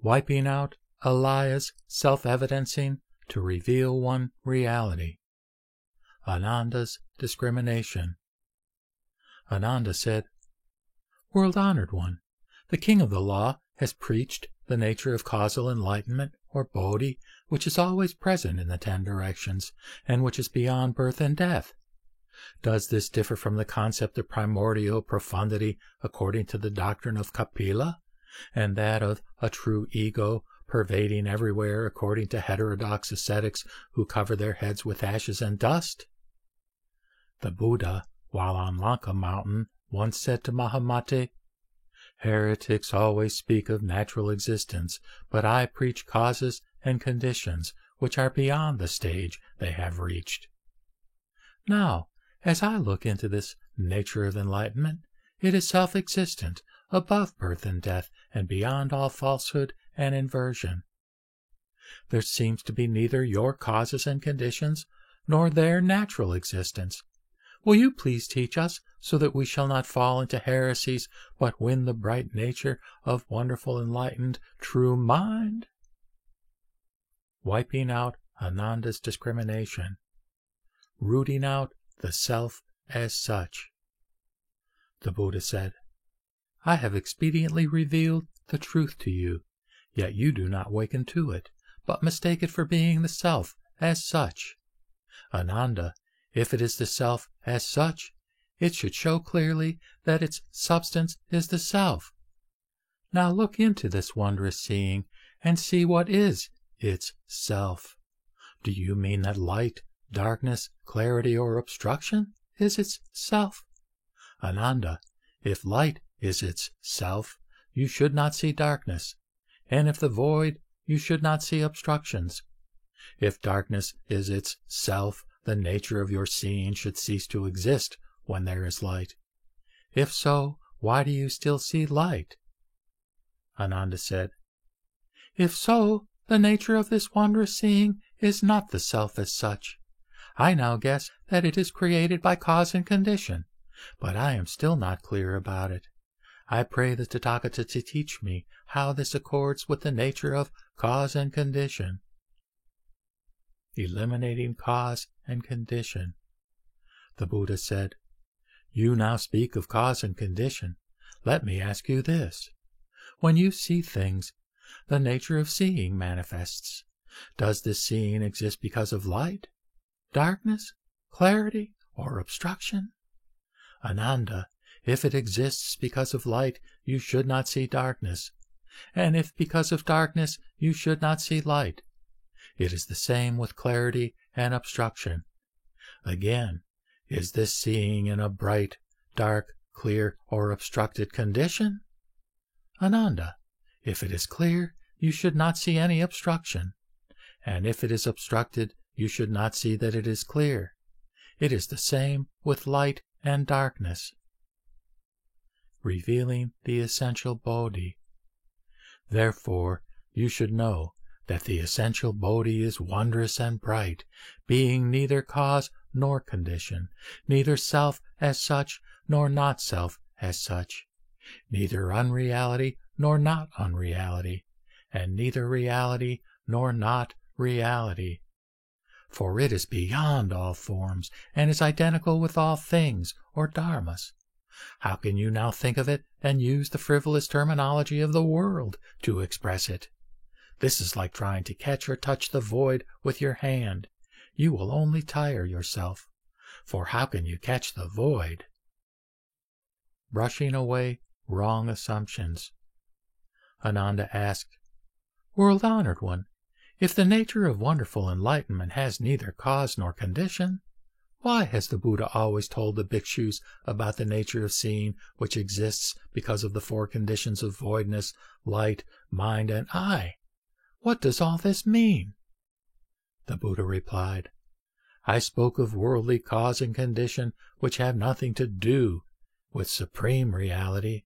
wiping out Alaya's self-evidencing to reveal one reality. Ananda's discrimination. Ananda said, World-honored one, the king of the law has preached the nature of causal enlightenment, or bodhi, which is always present in the 10 directions, and which is beyond birth and death. Does this differ from the concept of primordial profundity according to the doctrine of Kapila, and that of a true ego pervading everywhere according to heterodox ascetics who cover their heads with ashes and dust? The Buddha, while on Lanka mountain, once said to Mahamate, Heretics always speak of natural existence, but I preach causes and conditions which are beyond the stage they have reached. Now, as I look into this nature of enlightenment, it is self-existent, above birth and death, and beyond all falsehood and inversion. There seems to be neither your causes and conditions, nor their natural existence. Will you please teach us, so that we shall not fall into heresies, but win the bright nature of wonderful enlightened true mind? Wiping out Ananda's discrimination. Rooting out the self as such. The Buddha said, I have expediently revealed the truth to you, yet you do not waken to it, but mistake it for being the self as such. Ananda, if it is the self as such, it should show clearly that its substance is the self. Now look into this wondrous seeing, and see what is its self. Do you mean that light, darkness, clarity, or obstruction is its self? Ananda, if light is its self, you should not see darkness, and if the void, you should not see obstructions. If darkness is its self, the nature of your seeing should cease to exist when there is light. If so, why do you still see light? Ananda said, If so, the nature of this wondrous seeing is not the self as such. I now guess that it is created by cause and condition, but I am still not clear about it. I pray the Tathagata to teach me how this accords with the nature of cause and condition. Eliminating cause and condition. The Buddha said, You now speak of cause and condition. Let me ask you this. When you see things, the nature of seeing manifests. Does this seeing exist because of light, darkness, clarity, or obstruction? Ananda, if it exists because of light, you should not see darkness. And if because of darkness, you should not see light. It is the same with clarity and obstruction. Again, is this seeing in a bright, dark, clear, or obstructed condition? Ananda, if it is clear, you should not see any obstruction. And if it is obstructed, you should not see that it is clear. It is the same with light and darkness. Revealing the essential bodhi. Therefore, you should know that the essential bodhi is wondrous and bright, being neither cause nor condition, neither self as such nor not self as such, neither unreality nor not unreality, and neither reality nor not reality. For it is beyond all forms, and is identical with all things, or dharmas. How can you now think of it and use the frivolous terminology of the world to express it? This is like trying to catch or touch the void with your hand. You will only tire yourself, for how can you catch the void? Brushing away wrong assumptions. Ananda asked, World-honored one, if the nature of wonderful enlightenment has neither cause nor condition, why has the Buddha always told the bhikshus about the nature of seeing which exists because of the 4 conditions of voidness, light, mind, and I? What does all this mean? The Buddha replied, I spoke of worldly cause and condition which have nothing to do with supreme reality.